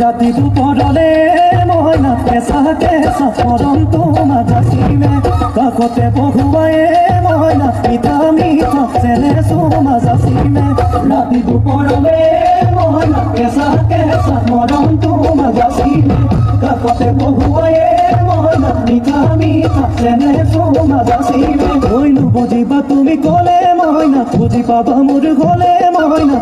ৰাতি দুপৰলে মইনা কেঁচা কেঁচা পৰন্ত মাজাচিলে কাষতে বহুৱাই মইনা মিঠা মিঠা চেনে মাজাচিলে ৰাতি দুপৰলে মইনা কেঁচা কেঁচা পৰন্ত মাজাচিলে কাষতে বহুৱাই মইনা মিঠা মিঠা চেনে মাজাচিলে বুজিবা তুমি ক'লে মইনা বুজি পাবা মোৰ গ'লে মইনা